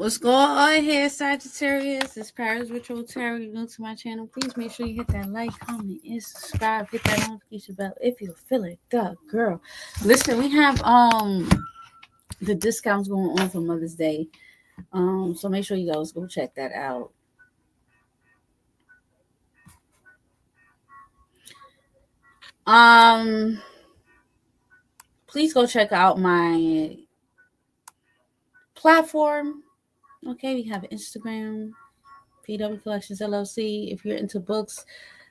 What's going on here, Sagittarius? It's Paris Ritual Tarot. You're new to my channel. Please make sure you hit that like, comment, and subscribe. Hit that notification bell if you feel it. Duh, girl. Listen, we have the discounts going on for Mother's Day. So make sure you guys go check that out. Um, please go check out my platform. Okay, we have Instagram, PW Collections LLC. If you're into books,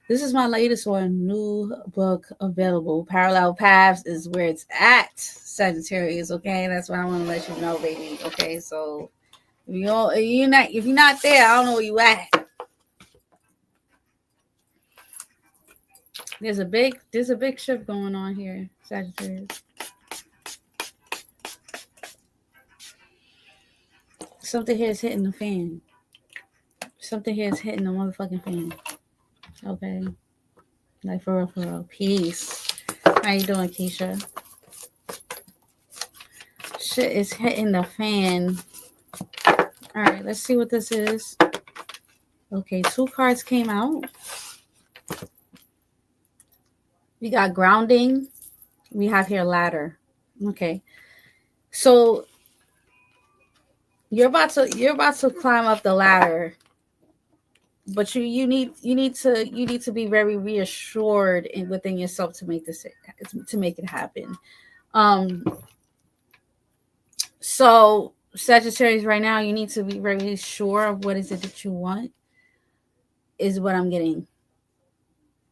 this is my latest one, new book available. Parallel Paths is where it's at, Sagittarius. Okay, that's what I want to let you know, baby. Okay, so if you're not there, I don't know where you at. There's a big shift going on here, Sagittarius. Something here is hitting the fan. Something here is hitting the motherfucking fan. Okay, like for real. Peace. How you doing, Keisha? Shit is hitting the fan. All right, let's see what this is. Okay, 2 cards came out. We got grounding. We have here ladder. Okay, so you're about to climb up the ladder, but you need to be very reassured within yourself to make it happen. So Sagittarius, right now, you need to be very sure of what is it that you want. Is what I'm getting.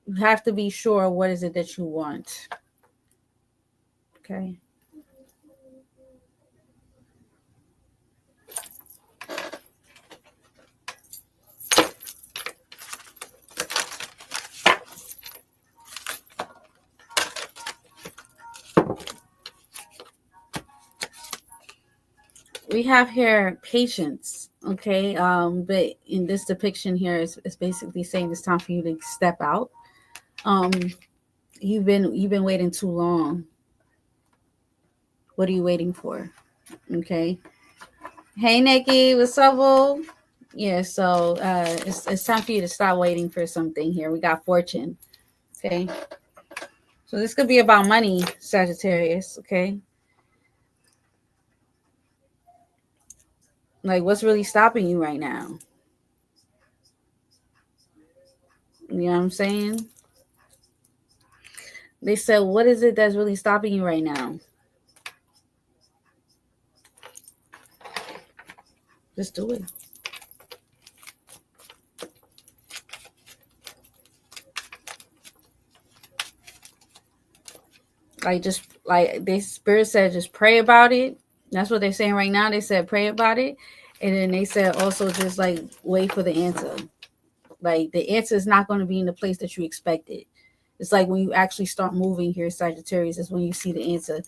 You have to be sure of what is it that you want. Okay. We have here patience. Okay. But in this depiction here, it's basically saying it's time for you to step out. You've been waiting too long. What are you waiting for? Okay. Hey, Nikki, what's up, boo? Yeah, so it's time for you to stop waiting for something here. We got fortune. Okay. So this could be about money, Sagittarius. Okay. Like, what's really stopping you right now? You know what I'm saying? They said, what is it that's really stopping you right now? Just do it. Like they spirit said, just pray about it. That's what they're saying right now. They said pray about it. And then they said also just like wait for the answer. Like the answer is not going to be in the place that you expected. It's like when you actually start moving here, Sagittarius, is when you see the answer.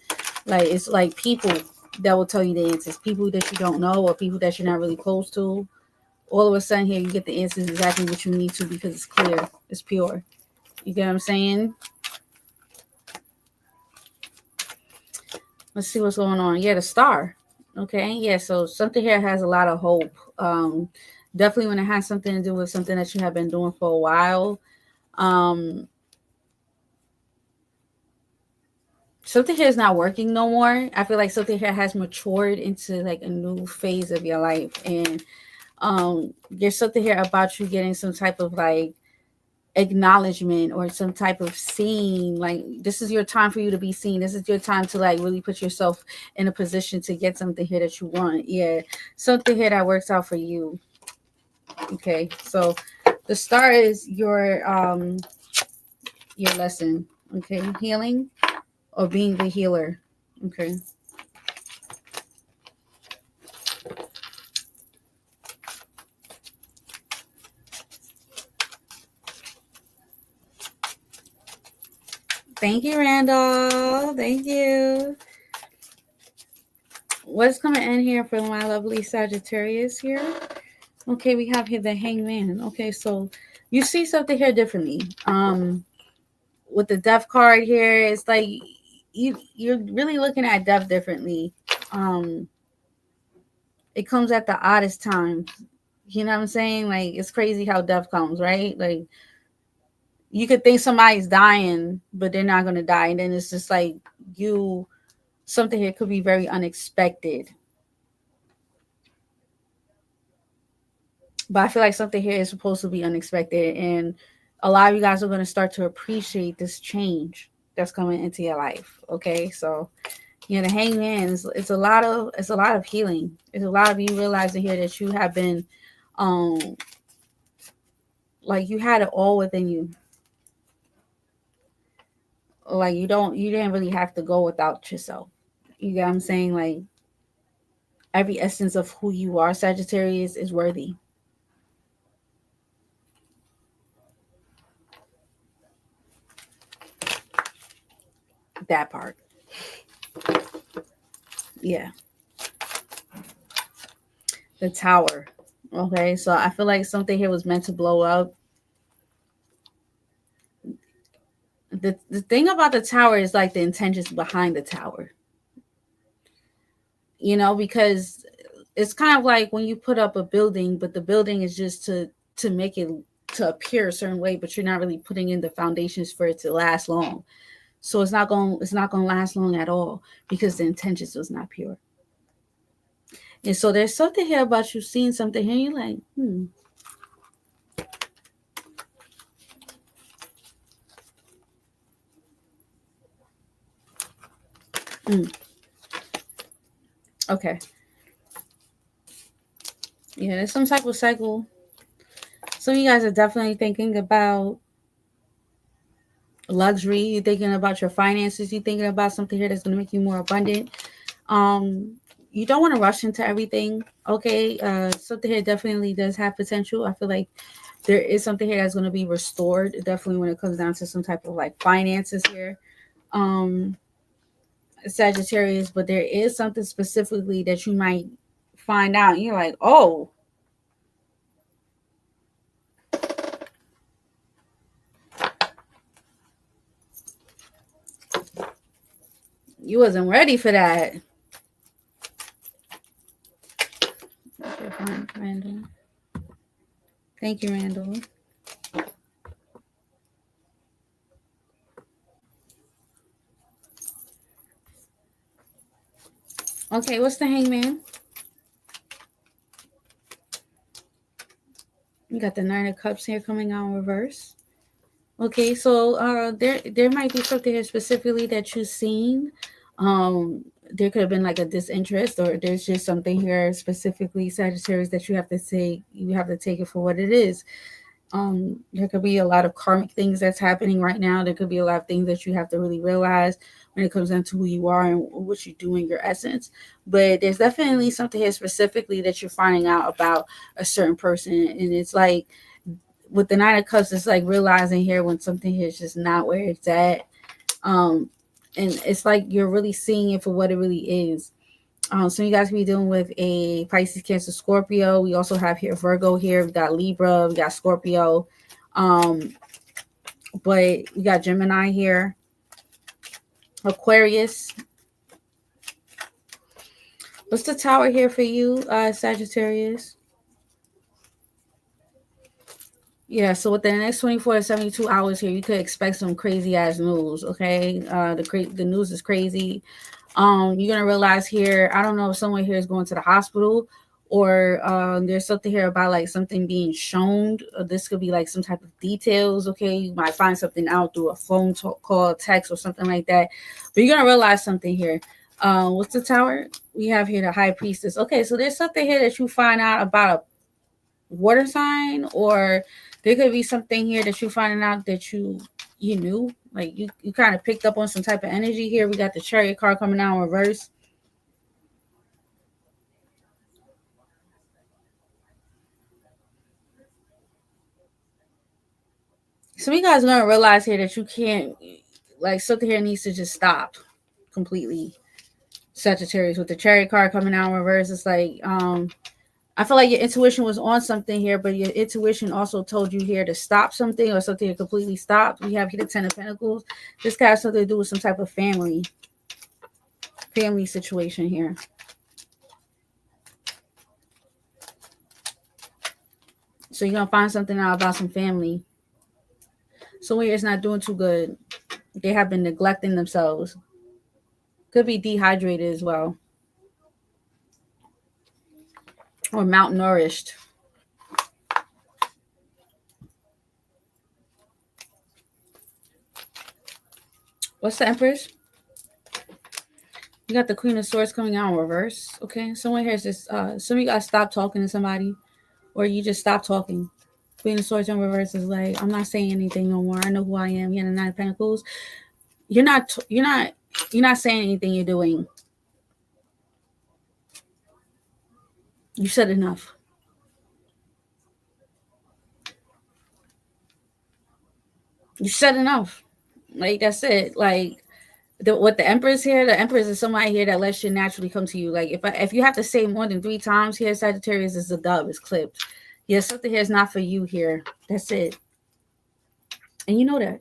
Like it's like people that will tell you the answers. People that you don't know or people that you're not really close to. All of a sudden here you get the answers exactly what you need to because it's clear. It's pure. You get what I'm saying? Let's see what's going on. Yeah, the star. Okay. Yeah, so something here has a lot of hope. Definitely when it has something to do with something that you have been doing for a while. Something here is not working no more. I feel like something here has matured into like a new phase of your life. And there's something here about you getting some type of like acknowledgement or some type of seen. Like this is your time for you to be seen. This is your time to like really put yourself in a position to get something here that you want. Yeah, something here that works out for you. Okay, so the star is your lesson. Okay, healing or being the healer. Okay. Thank you, Randall. Thank you. What's coming in here for my lovely Sagittarius here? Okay, we have here the Hangman. Okay, so you see something here differently. With the Death card here, it's like you're really looking at death differently. it comes at the oddest times. You know what I'm saying? Like, it's crazy how death comes, right? Like, you could think somebody's dying, but they're not going to die. And then it's just like something here could be very unexpected. But I feel like something here is supposed to be unexpected. And a lot of you guys are going to start to appreciate this change that's coming into your life. Okay. So, the Hangman is, it's a lot of healing. It's a lot of you realizing here that you have been, like, you had it all within you. Like, you didn't really have to go without yourself. You get what I'm saying? Like, every essence of who you are, Sagittarius, is worthy. That part. Yeah. The Tower. Okay, so I feel like something here was meant to blow up. The thing about the Tower is like the intentions behind the Tower. Because it's kind of like when you put up a building, but the building is just to make it to appear a certain way, but you're not really putting in the foundations for it to last long. So it's not going to last long at all because the intentions was not pure. And so there's something here about you seeing something here. You're like, okay. Yeah, there's some type of cycle. Some of you guys are definitely thinking about luxury. You're thinking about your finances. You're thinking about something here that's going to make you more abundant. You don't want to rush into everything. Okay. Something here definitely does have potential. I feel like there is something here that's going to be restored. Definitely when it comes down to some type of like finances here. Sagittarius, but there is something specifically that you might find out. And you're like, oh, you wasn't ready for that. Okay, fine, Randall. Thank you, Randall. Okay, what's the Hangman? You got the Nine of Cups here coming out in reverse. Okay, so there might be something here specifically that you've seen. There could have been like a disinterest, or there's just something here specifically, Sagittarius, that you have to take. You have to take it for what it is. There could be a lot of karmic things that's happening right now. There could be a lot of things that you have to really realize when it comes down to who you are and what you do in your essence. But there's definitely something here specifically that you're finding out about a certain person, and it's like with the Nine of Cups, it's like realizing here when something here is just not where it's at. And it's like you're really seeing it for what it really is. So you guys can be dealing with a Pisces, Cancer, Scorpio. We also have here Virgo here. We got Libra. We got Scorpio. But we got Gemini here. Aquarius. What's the Tower here for you, Sagittarius? Yeah, so within the next 24 to 72 hours here, you could expect some crazy ass news, okay? The news is crazy. You're gonna realize here, I don't know if someone here is going to the hospital, or there's something here about like something being shown. This could be like some type of details, okay? You might find something out through a phone call, text, or something like that. But you're gonna realize something here. What's the Tower? We have here the High Priestess. Okay, so there's something here that you find out about a water sign, or there could be something here that you're finding out that you knew, like you kind of picked up on some type of energy here. We got the Chariot card coming out in reverse. So you guys are gonna realize here that you can't, like, something here needs to just stop completely. Sagittarius, with the Chariot card coming out in reverse, it's like I feel like your intuition was on something here, but your intuition also told you here to stop something, or something to completely stop. We have here the Ten of Pentacles. This guy has something to do with some type of family situation here. So you're gonna find something out about some family. Someone here is not doing too good. They have been neglecting themselves. Could be dehydrated as well, or malnourished. What's the Empress? You got the Queen of Swords coming out in reverse. Okay, someone here is just some of you guys stop talking to somebody, or you just stop talking. Queen of Swords in reverse is like, I'm not saying anything no more. I know who I am. You're the Nine of Pentacles. You're not saying anything. You're doing. You said enough. You said enough. Like that's it. Like what the Empress here, the Empress is somebody here that lets shit naturally come to you. Like if you have to say more than 3 times here, Sagittarius is a dub, it's clipped. Yeah, something here is not for you here. That's it. And you know that.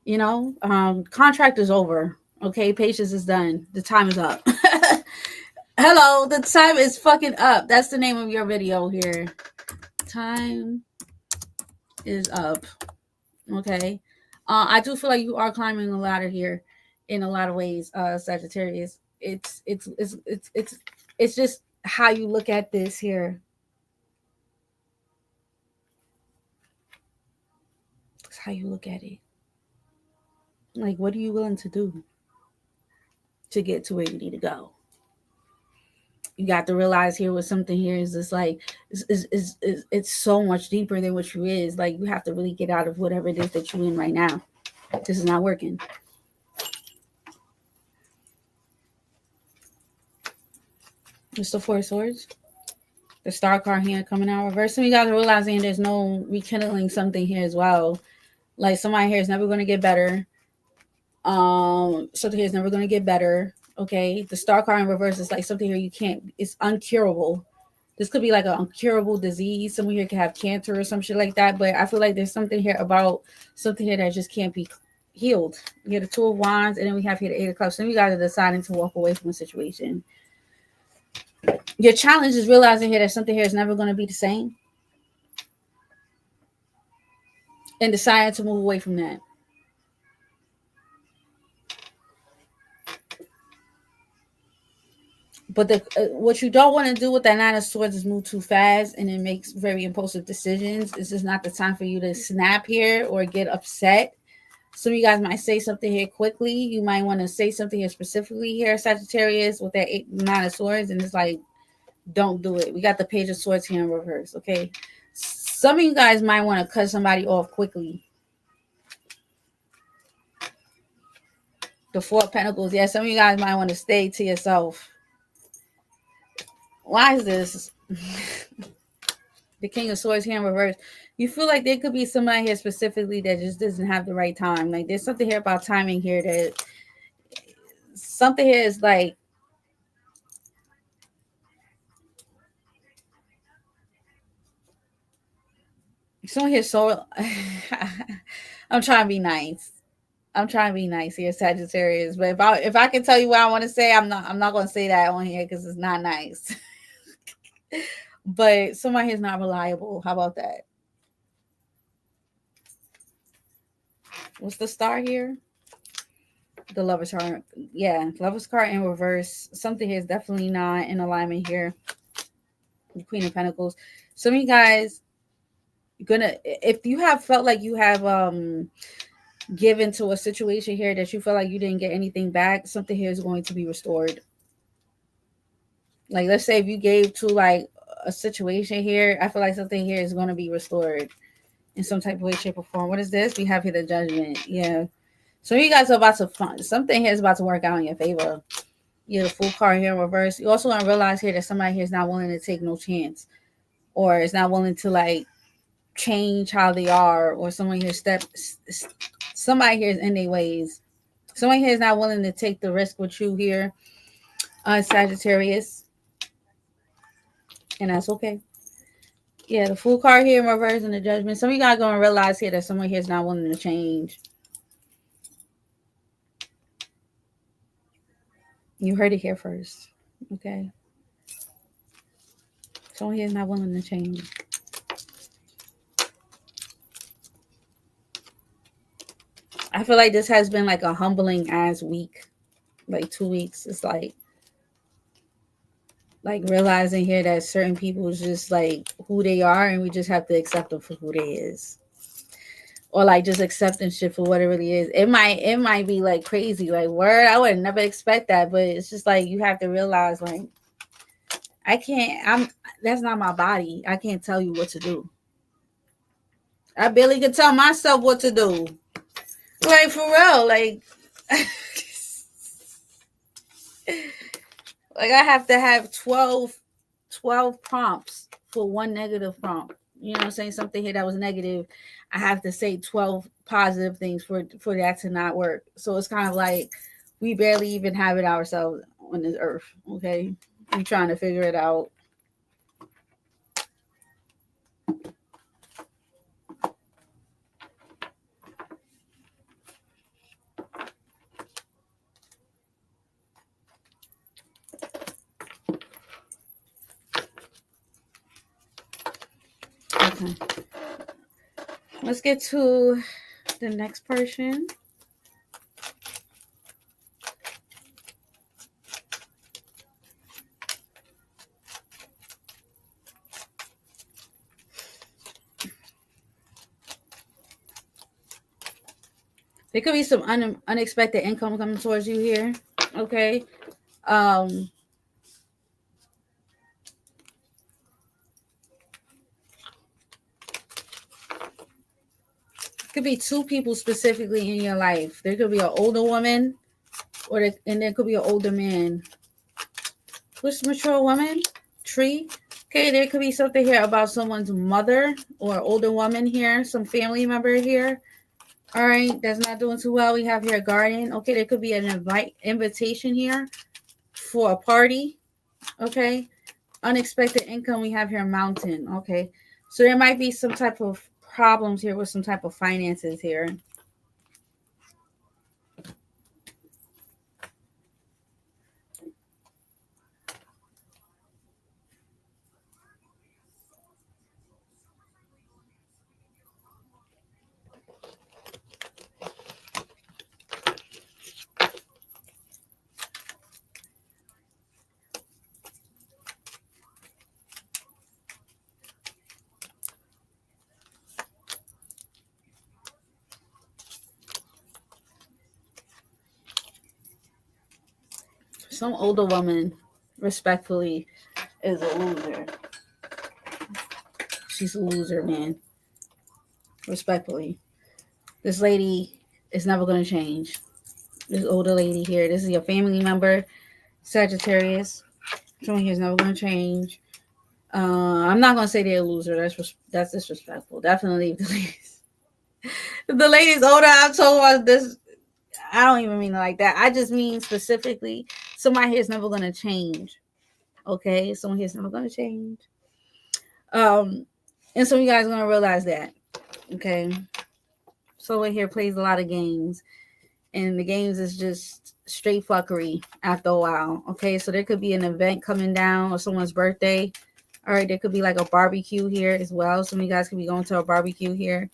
You know, contract is over. Okay, patience is done. The time is up. Hello, the time is fucking up. That's the name of your video here. Time is up. Okay. I do feel like you are climbing a ladder here in a lot of ways, Sagittarius. It's just how you look at this here. It's how you look at it. Like, what are you willing to do to get to where you need to go? You got to realize here with something here is just like it's so much deeper than what you is. Like you have to really get out of whatever it is that you're in right now. This is not working. It's the Four of Swords. The Star card here coming out reverse. So you guys are realizing there's no rekindling something here as well. Like somebody here is never going to get better. Something here is never going to get better. Okay. The Star card in reverse is like something here you can't, it's uncurable. This could be like an uncurable disease. Someone here can have cancer or some shit like that. But I feel like there's something here about something here that just can't be healed. You get the Two of Wands, and then we have here the Eight of Cups. Some of you guys are deciding to walk away from a situation. Your challenge is realizing here that something here is never going to be the same, and deciding to move away from that. But what you don't want to do with that Nine of Swords is move too fast, and it makes very impulsive decisions. This is not the time for you to snap here or get upset. Some of you guys might say something here quickly. You might want to say something here specifically here, Sagittarius, with that Nine of Swords, and it's like, don't do it. We got the Page of Swords here in reverse, okay? Some of you guys might want to cut somebody off quickly. The Four of Pentacles. Yeah, some of you guys might want to stay to yourself. Why is this? The King of Swords here in reverse. You feel like there could be somebody here specifically that just doesn't have the right time. Like there's something here about timing here that something here is like someone here so I'm trying to be nice. I'm trying to be nice here, Sagittarius. But if I can tell you what I want to say, I'm not gonna say that on here because it's not nice. But somebody is not reliable. How about that? What's the star here? The Lover's card. Yeah, Lover's card in reverse. Something here is definitely not in alignment here. The Queen of Pentacles. Some of you guys gonna, if you have felt like you have given to a situation here that you feel like you didn't get anything back, something here is going to be restored. Like let's say if you gave to like a situation here, I feel like something here is going to be restored in some type of way, shape, or form. What is this? We have here the Judgment. Yeah. So you guys are about to find something here is about to work out in your favor. Yeah, the Fool card here in reverse. You also want to realize here that somebody here is not willing to take no chance, or is not willing to like change how they are, or someone here somebody here is in their ways. Somebody here is not willing to take the risk with you here, Sagittarius, and that's okay. Yeah, the Fool card here in reverse and the Judgment. Some of you guys are going to realize here that someone here is not willing to change. You heard it here first. Okay. Someone here is not willing to change. I feel like this has been like a humbling ass week, like 2 weeks. It's like realizing here that certain people is just like who they are, and we just have to accept them for who they is, or like just accepting shit for what it really is. It might be like crazy, like word. I would never expect that, but it's just like you have to realize like that's not my body. I can't tell you what to do. I barely can tell myself what to do. Like for real, like like I have to have 12 prompts for one negative prompt. You know what I'm saying? Something here that was negative, I have to say 12 positive things for that to not work. So it's kind of like we barely even have it ourselves on this earth. Okay, we trying to figure it out. Okay, let's get to the next person. There could be some unexpected income coming towards you here. Okay. Could be two people specifically in your life. There could be an older woman, and there could be an older man. What's mature woman? Tree. Okay, there could be something here about someone's mother or older woman here, some family member here. All right, that's not doing too well. We have here a guardian. Okay, there could be an invitation here for a party. Okay, unexpected income. We have here mountain. Okay, so there might be some type of problems here with some type of finances here. Some older woman, respectfully, is a loser. She's a loser, man. Respectfully. This lady is never going to change. This older lady here, this is your family member, Sagittarius. Someone here is never going to change. I'm not going to say they're a loser. That's disrespectful. Definitely the ladies. If the lady's older, I'm told about this. I don't even mean it like that. I just mean specifically, somebody here is never going to change. Okay? Someone here is never going to change. And so you guys are going to realize that. Okay? Someone here plays a lot of games. And the games is just straight fuckery after a while. Okay, so there could be an event coming down or someone's birthday. All right, there could be like a barbecue here as well. Some of you guys could be going to a barbecue here.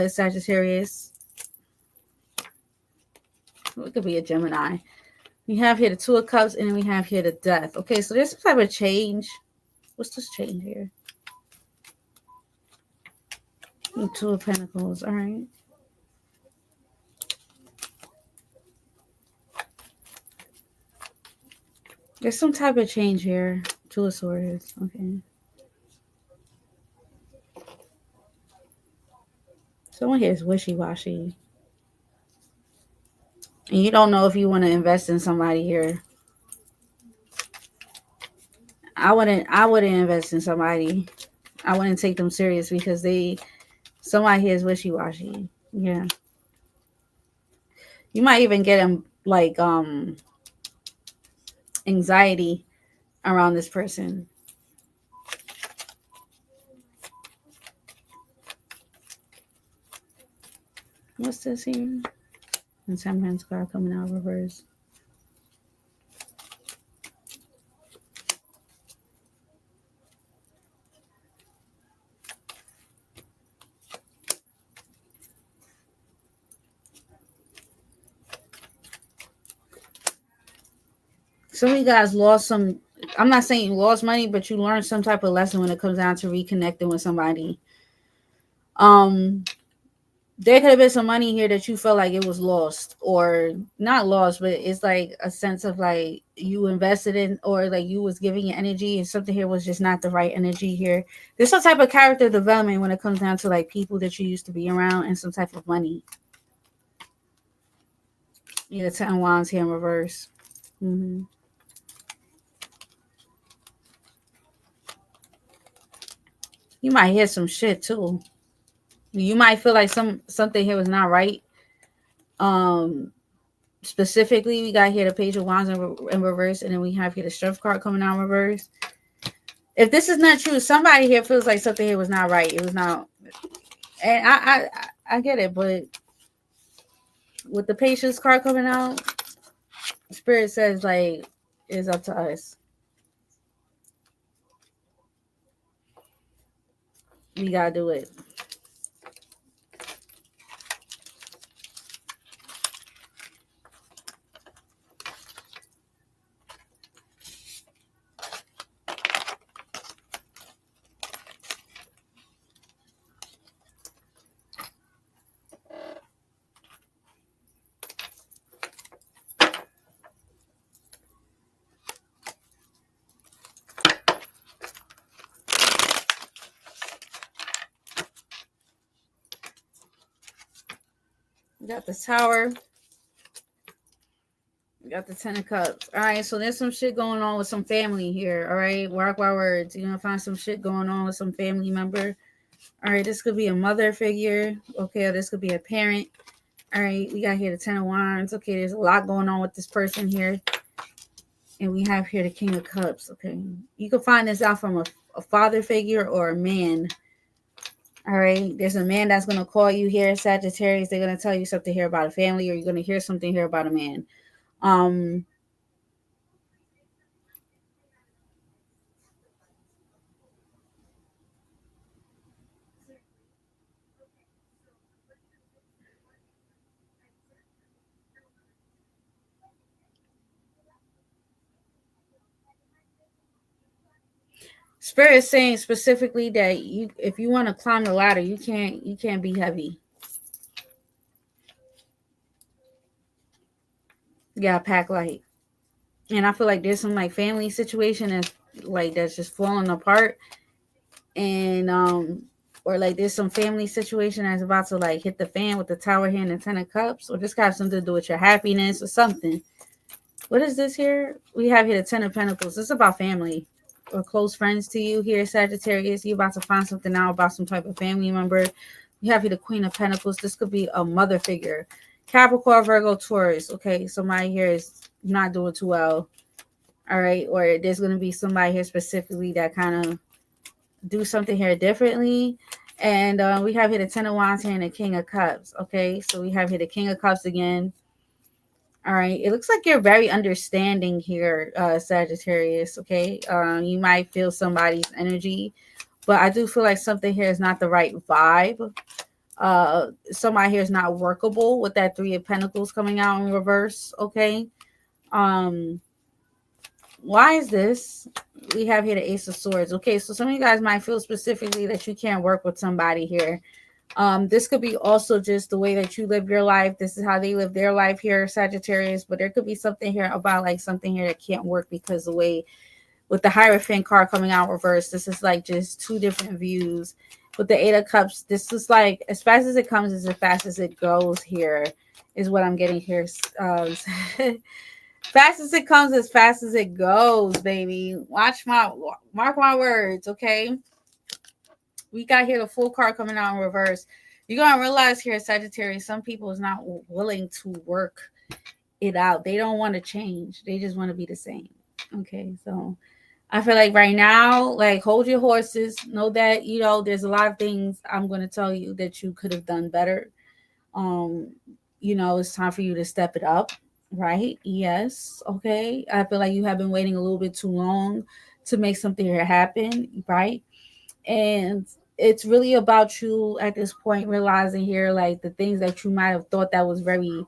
Sagittarius. It could be a Gemini. We have here the Two of Cups, and then we have here the Death. Okay, so there's some type of change. What's this change here? The Two of Pentacles. All right. There's some type of change here. Two of Swords. Okay. Someone here is wishy-washy. And you don't know if you want to invest in somebody here. I wouldn't invest in somebody. I wouldn't take them serious because somebody here is wishy-washy. Yeah. You might even get them like anxiety around this person. What's this here? And Temperance card coming out reverse. Some of you guys lost some. I'm not saying you lost money, but you learned some type of lesson when it comes down to reconnecting with somebody. Um, there could have been some money here that you felt like it was lost, or not lost, but it's like a sense of like you invested in, or like you was giving your energy, and something here was just not the right energy here. There's some type of character development when it comes down to like people that you used to be around, and some type of money. Yeah, 10 wands here in reverse. Mm-hmm. You might hear some shit too. You might feel like something here was not right. Um, Specifically, we got here the Page of Wands in reverse, and then we have here the Strength card coming out in reverse. If this is not true, somebody here feels like something here was not right. It was not, and I get it, but with the Patience card coming out, Spirit says like it's up to us. We gotta do it. We got the Tower. We got the 10 of Cups. All right, so there's some shit going on with some family here. All right, work by words. You're gonna find some shit going on with some family member. All right, this could be a mother figure. Okay, or this could be a parent. All right, we got here the 10 of Wands. Okay, there's a lot going on with this person here. And we have here the King of Cups. Okay, you can find this out from a father figure or a man. All right, there's a man that's going to call you here, Sagittarius. They're going to tell you something here about a family, or you're going to hear something here about a man. Um, Spirit is saying specifically that you, if you want to climb the ladder, you can't be heavy. You gotta pack light. And I feel like there's some like family situation that's just falling apart, and or like there's some family situation that's about to like hit the fan with the Tower here and the 10 of Cups, or this got something to do with your happiness or something. What is this here? We have here the 10 of Pentacles. This is about family or close friends to you here, Sagittarius. You're about to find something out about some type of family member. We have here the Queen of Pentacles. This could be a mother figure. Capricorn, Virgo, Taurus. Okay, somebody here is not doing too well. All right, or there's going to be somebody here specifically that kind of do something here differently. And we have here the 10 of Wands here and the King of Cups. Okay, so we have here the King of Cups again. All right, it looks like you're very understanding here, Sagittarius. Okay, you might feel somebody's energy, but I do feel like something here is not the right vibe. Somebody here is not workable with that 3 of Pentacles coming out in reverse. Okay, um, why is this? We have here the Ace of Swords. Okay, so some of you guys might feel specifically that you can't work with somebody here. This could be also just the way that you live your life. This is how they live their life here, Sagittarius. But there could be something here about like something here that can't work because the way with the Hierophant card coming out reverse, this is like just two different views. With the 8 of Cups, this is like as fast as it comes is as fast as it goes here, is what I'm getting here. Fast as it comes, as fast as it goes, baby. Mark my words, okay? We got here the Full card coming out in reverse. You're gonna realize here, Sagittarius, some people is not willing to work it out. They don't want to change. They just want to be the same. Okay, so I feel like right now, like hold your horses. Know that there's a lot of things I'm gonna tell you that you could have done better. Um, it's time for you to step it up, right? Yes. Okay. I feel like you have been waiting a little bit too long to make something here happen, right? And it's really about you at this point realizing here like the things that you might have thought that was very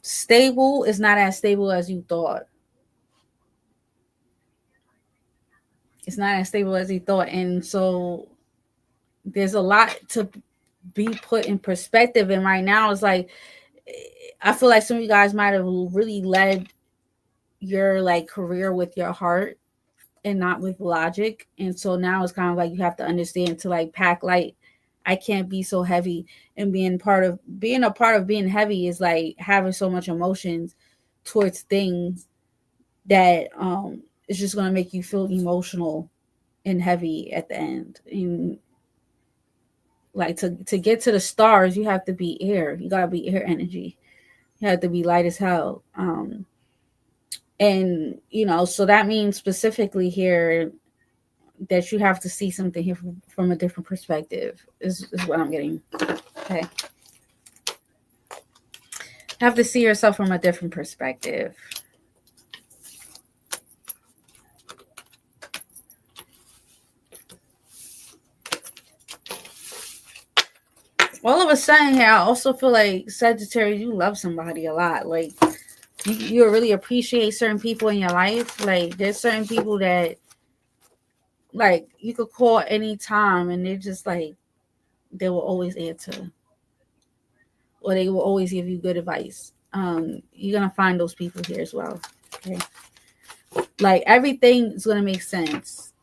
stable is not as stable as you thought. It's not as stable as he thought. And so there's a lot to be put in perspective. And right now it's like, I feel like some of you guys might have really led your like career with your heart and not with logic. And so now it's kind of like you have to understand to like pack light. I can't be so heavy. And being a part of being heavy is like having so much emotions towards things that it's just gonna make you feel emotional and heavy at the end. And like to get to the stars, you have to be air. You gotta be air energy. You have to be light as hell. And you know, so that means specifically here that you have to see something here from a different perspective is what I'm getting. Okay. Have to see yourself from a different perspective. All of a sudden here, I also feel like Sagittarius, you love somebody a lot. Like you really appreciate certain people in your life. Like there's certain people that like you could call anytime and they're just like they will always answer. Or they will always give you good advice. You're gonna find those people here as well. Okay. Like everything is gonna make sense.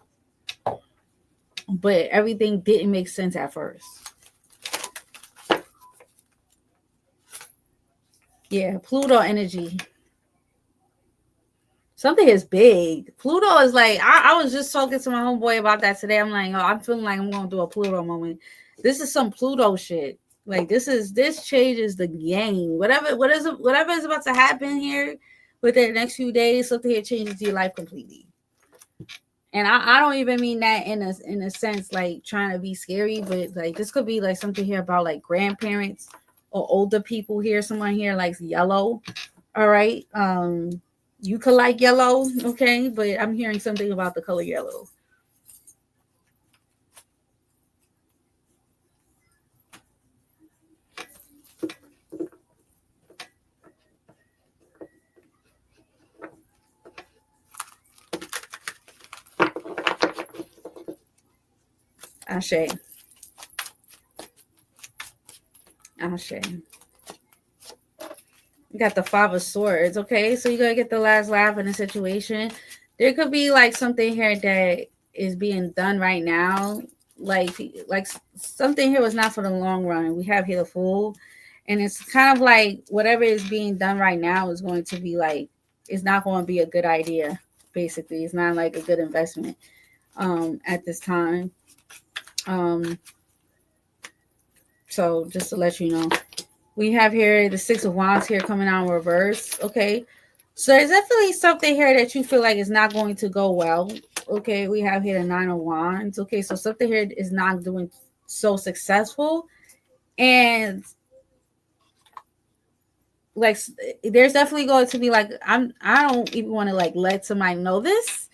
But everything didn't make sense at first. Yeah, Pluto energy. Something is big. Pluto is like, I was just talking to my homeboy about that today. I'm like, oh, I'm feeling like I'm going to do a Pluto moment. This is some Pluto shit. Like this changes the game. Whatever is about to happen here within the next few days, something here changes your life completely. And I don't even mean that in a sense like trying to be scary, but like this could be like something here about like grandparents or older people here. Someone here likes yellow. All right. You could like yellow, okay, but I'm hearing something about the color yellow. Ashe. Ashe. You got the Five of Swords, okay? So you're going to get the last laugh in a situation. There could be like something here that is being done right now. Like something here was not for the long run. We have here the Fool. And it's kind of like whatever is being done right now is going to be like, it's not going to be a good idea, basically. It's not like a good investment at this time. So just to let you know. We have here the Six of Wands here coming out in reverse. Okay. So there's definitely something here that you feel like is not going to go well. Okay. We have here the Nine of Wands. Okay. So something here is not doing so successful. And like there's definitely going to be like I don't even want to like let somebody know this,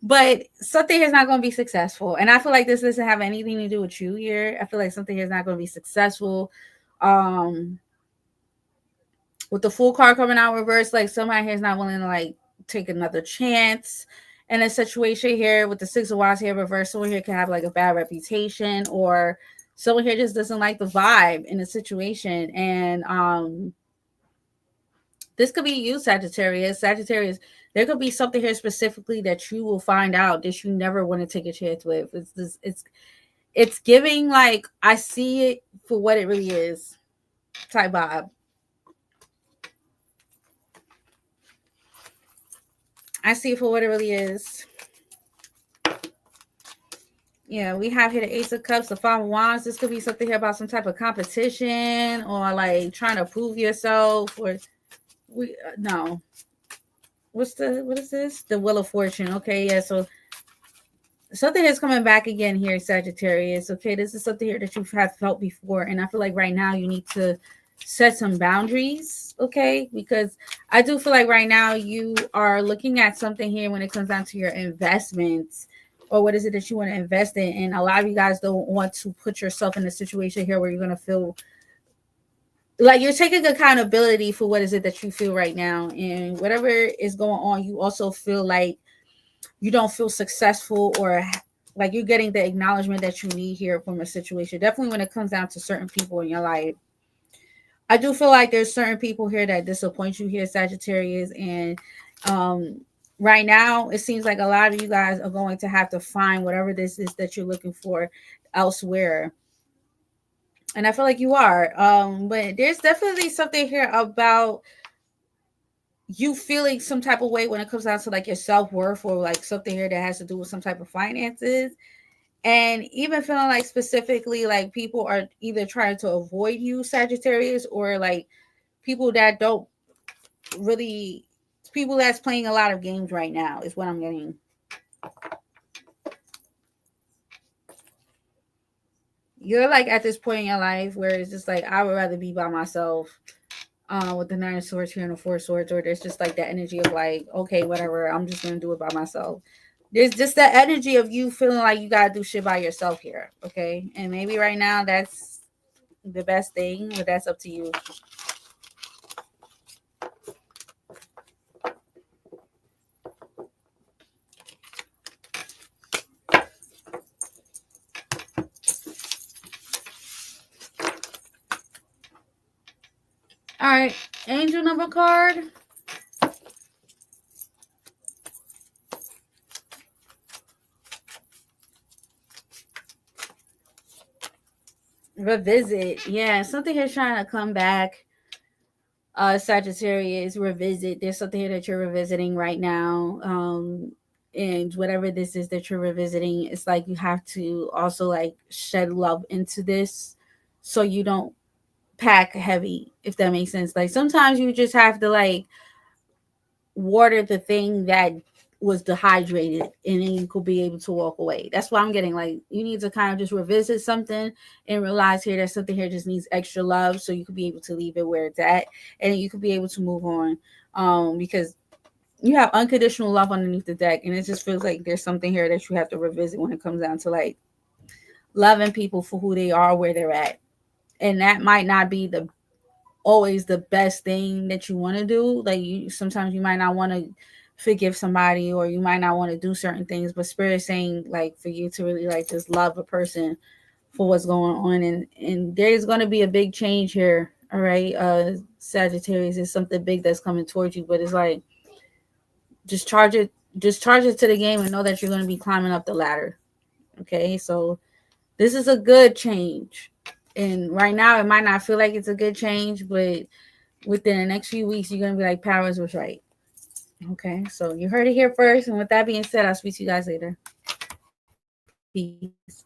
but something is not going to be successful. And I feel like this doesn't have anything to do with you here. I feel like something is not going to be successful. With the Fool card coming out reverse, like somebody here is not willing to like take another chance in a situation here. With the Six of Wands here reverse, someone here can have like a bad reputation, or someone here just doesn't like the vibe in a situation. And this could be you, Sagittarius. There could be something here specifically that you will find out that you never want to take a chance with. It's giving like I see it for what it really is type vibe. I see it for what it really is. Yeah, we have here the Ace of Cups, the Five of Wands. This could be something here about some type of competition or like trying to prove yourself. Or no. What is this? The Wheel of Fortune. Okay, yeah. So something is coming back again here, Sagittarius. Okay, this is something here that you have felt before, and I feel like right now you need to set some boundaries, okay? Because I do feel like right now you are looking at something here when it comes down to your investments, or what is it that you want to invest in. And a lot of you guys don't want to put yourself in a situation here where you're going to feel like you're taking accountability for what is it that you feel right now. And whatever is going on, you also feel like you don't feel successful or like you're getting the acknowledgement that you need here from a situation. Definitely when it comes down to certain people in your life. I do feel like there's certain people here that disappoint you here, Sagittarius, and um right now it seems like a lot of you guys are going to have to find whatever this is that you're looking for elsewhere. And I feel like you are. But there's definitely something here about you feeling some type of way when it comes down to like your self-worth or like something here that has to do with some type of finances, and even feeling like specifically like people are either trying to avoid you, Sagittarius, or like people that don't really, people that's playing a lot of games right now is what I'm getting. You're like at this point in your life where it's just like I would rather be by myself, with the Nine of Swords here and the Four of Swords, or there's just like that energy of like, okay, whatever, I'm just gonna do it by myself. There's just that energy of you feeling like you gotta do shit by yourself here, okay? And maybe right now that's the best thing, but that's up to you. All right, angel number card. Revisit. Yeah, something here trying to come back. Sagittarius, revisit. There's something here that you're revisiting right now. And whatever this is that you're revisiting, it's like you have to also like shed love into this so you don't pack heavy, if that makes sense. Like sometimes you just have to like water the thing that was dehydrated and then you could be able to walk away. That's why I'm getting like you need to kind of just revisit something and realize here that something here just needs extra love so you could be able to leave it where it's at and you could be able to move on. Because you have unconditional love underneath the deck and it just feels like there's something here that you have to revisit when it comes down to like loving people for who they are, where they're at. And that might not be the always the best thing that you want to do. Like you sometimes you might not want to forgive somebody or you might not want to do certain things, but spirit is saying like for you to really like just love a person for what's going on, and there's going to be a big change here. All right, Sagittarius, is something big that's coming towards you, but it's like just charge it to the game and know that you're going to be climbing up the ladder. Okay, so this is a good change, and right now it might not feel like it's a good change, but within the next few weeks, you're going to be like, Powers was right. Okay, so you heard it here first. And with that being said, I'll speak to you guys later. Peace.